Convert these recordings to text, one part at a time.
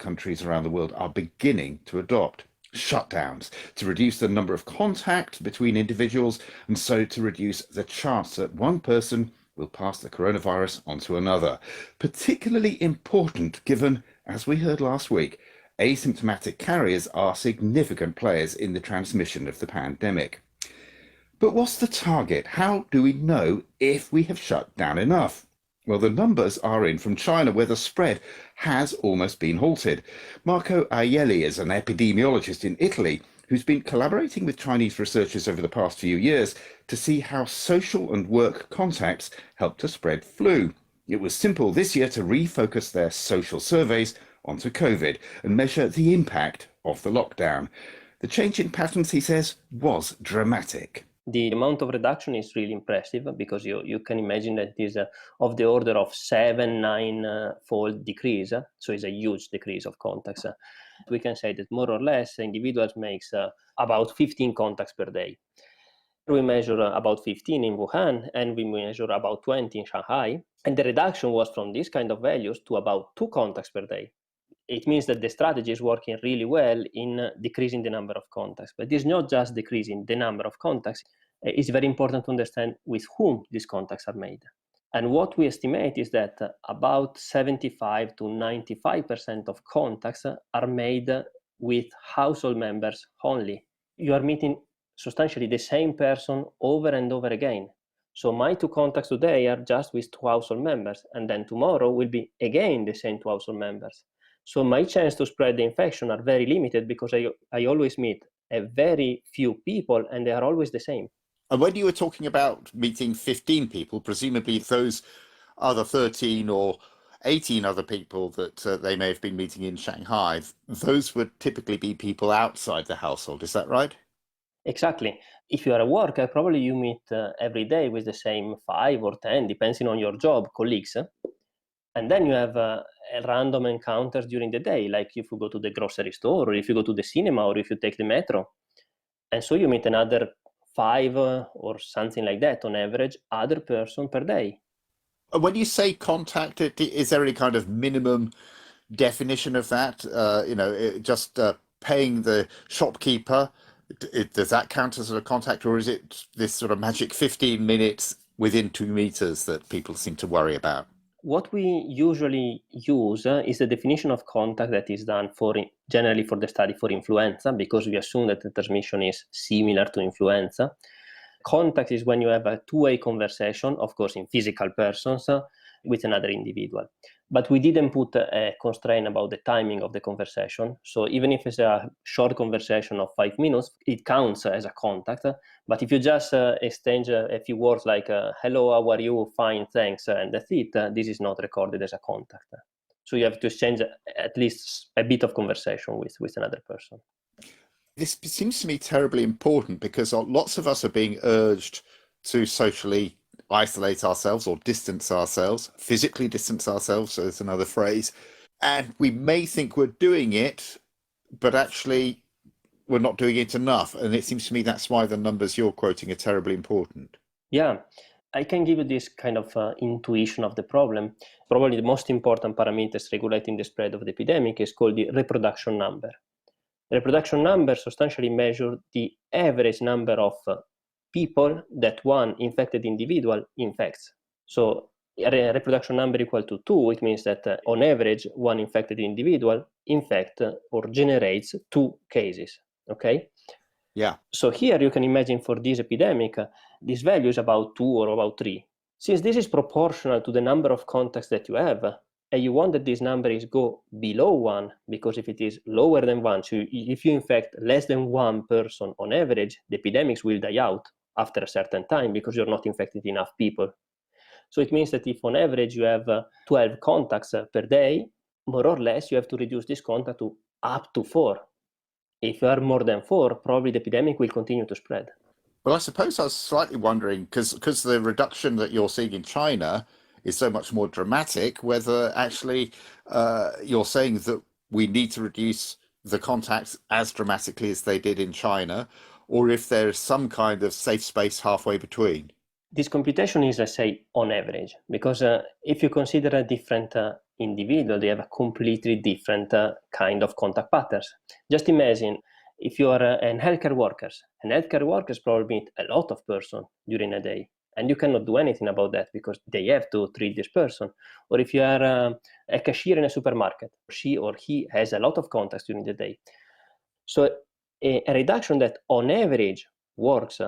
countries around the world are beginning to adopt shutdowns to reduce the number of contacts between individuals and so to reduce the chance that one person will pass the coronavirus on to another. Particularly important given, as we heard last week, asymptomatic carriers are significant players in the transmission of the pandemic. But what's the target? How do we know if we have shut down enough? Well, the numbers are in from China, where the spread has almost been halted. Marco Ajelli is an epidemiologist in Italy who's been collaborating with Chinese researchers over the past few years to see how social and work contacts help to spread flu. It was simple this year to refocus their social surveys onto COVID and measure the impact of the lockdown. The change in patterns, he says, was dramatic. The amount of reduction is really impressive because you can imagine that it is of the order of 7-9-fold decrease. So it's a huge decrease of contacts. We can say that more or less individuals makes about 15 contacts per day. We measure about 15 in Wuhan and we measure about 20 in Shanghai. And the reduction was from these kind of values to about 2 contacts per day. It means that the strategy is working really well in decreasing the number of contacts. But it's not just decreasing the number of contacts. It's very important to understand with whom these contacts are made. And what we estimate is that about 75 to 95% of contacts are made with household members only. You are meeting substantially the same person over and over again. So my 2 contacts today are just with 2 household members, and then tomorrow will be again the same 2 household members. So my chance to spread the infection are very limited because I always meet a very few people and they are always the same. And when you were talking about meeting 15 people, presumably those are the 13 or 18 other people that they may have been meeting in Shanghai, those would typically be people outside the household. Is that right? Exactly. If you are a worker, probably you meet every day with the same 5 or 10, depending on your job, colleagues. And then you have random encounters during the day, like if you go to the grocery store, or if you go to the cinema, or if you take the metro. And so you meet another 5 or something like that, on average, other person per day. When you say contact, is there any kind of minimum definition of that? Just paying the shopkeeper, does that count as a contact, or is it this sort of magic 15 minutes within 2 meters that people seem to worry about? What we usually use is the definition of contact that is done generally for the study for influenza, because we assume that the transmission is similar to influenza. Contact is when you have a two-way conversation, of course in physical persons, with another individual. But we didn't put a constraint about the timing of the conversation. So even if it's a short conversation of 5 minutes, it counts as a contact. But if you just exchange a few words like, hello, how are you? Fine, thanks, and that's it, this is not recorded as a contact. So you have to exchange at least a bit of conversation with another person. This seems to me terribly important because lots of us are being urged to socially isolate ourselves or distance ourselves, physically distance ourselves, so there's another phrase. And we may think we're doing it, but actually we're not doing it enough. And it seems to me that's why the numbers you're quoting are terribly important. Yeah, I can give you this kind of intuition of the problem. Probably the most important parameters regulating the spread of the epidemic is called the reproduction number. The reproduction number substantially measures the average number of people that one infected individual infects. So a reproduction number equal to 2, it means that on average, one infected individual infects or generates 2 cases, okay? Yeah. So here you can imagine for this epidemic, this value is about 2 or about 3. Since this is proportional to the number of contacts that you have, and you want that this number is go below 1, because if it is lower than 1, so if you infect less than 1 person on average, the epidemics will die out after a certain time because you're not infected enough people. So it means that if on average you have 12 contacts per day, more or less you have to reduce this contact to up to 4. If you are more than 4, probably the epidemic will continue to spread. Well, I suppose I was slightly wondering, because the reduction that you're seeing in China is so much more dramatic, whether actually you're saying that we need to reduce the contacts as dramatically as they did in China, or if there's some kind of safe space halfway between. This computation is, I say, on average, because if you consider different individual, they have a completely different kind of contact patterns. Just imagine if you are an healthcare worker, and healthcare workers probably meet a lot of person during a day, and you cannot do anything about that because they have to treat this person. Or if you are a cashier in a supermarket, she or he has a lot of contacts during the day. So a reduction that on average works,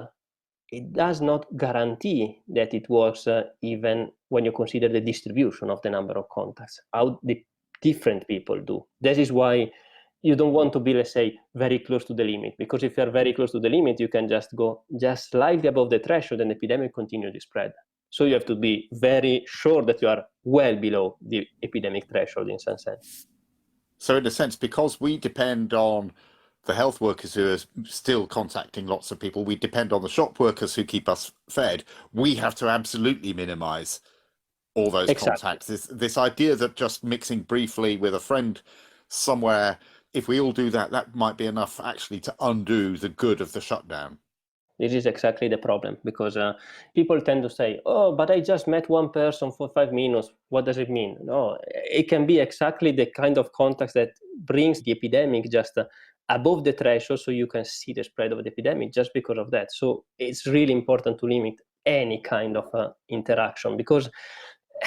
it does not guarantee that it works even when you consider the distribution of the number of contacts, how the different people do. That is why you don't want to be, let's say, very close to the limit, because if you're very close to the limit, you can just go just slightly above the threshold and the epidemic continue to spread. So you have to be very sure that you are well below the epidemic threshold in some sense. So in a sense, because we depend on the health workers who are still contacting lots of people, we depend on the shop workers who keep us fed, we have to absolutely minimize all those contacts. This idea that just mixing briefly with a friend somewhere, if we all do that, that might be enough actually to undo the good of the shutdown. This is exactly the problem, because people tend to say, oh, but I just met one person for 5 minutes. What does it mean? No, it can be exactly the kind of context that brings the epidemic just above the threshold, so you can see the spread of the epidemic just because of that. So it's really important to limit any kind of interaction, because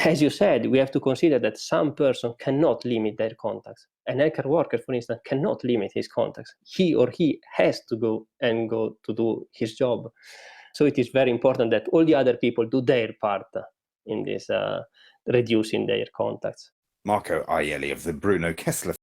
as you said, we have to consider that some person cannot limit their contacts. An healthcare worker, for instance, cannot limit his contacts. He or he has to go to do his job. So it is very important that all the other people do their part in this reducing their contacts. Marco Ajelli of the Bruno Kessler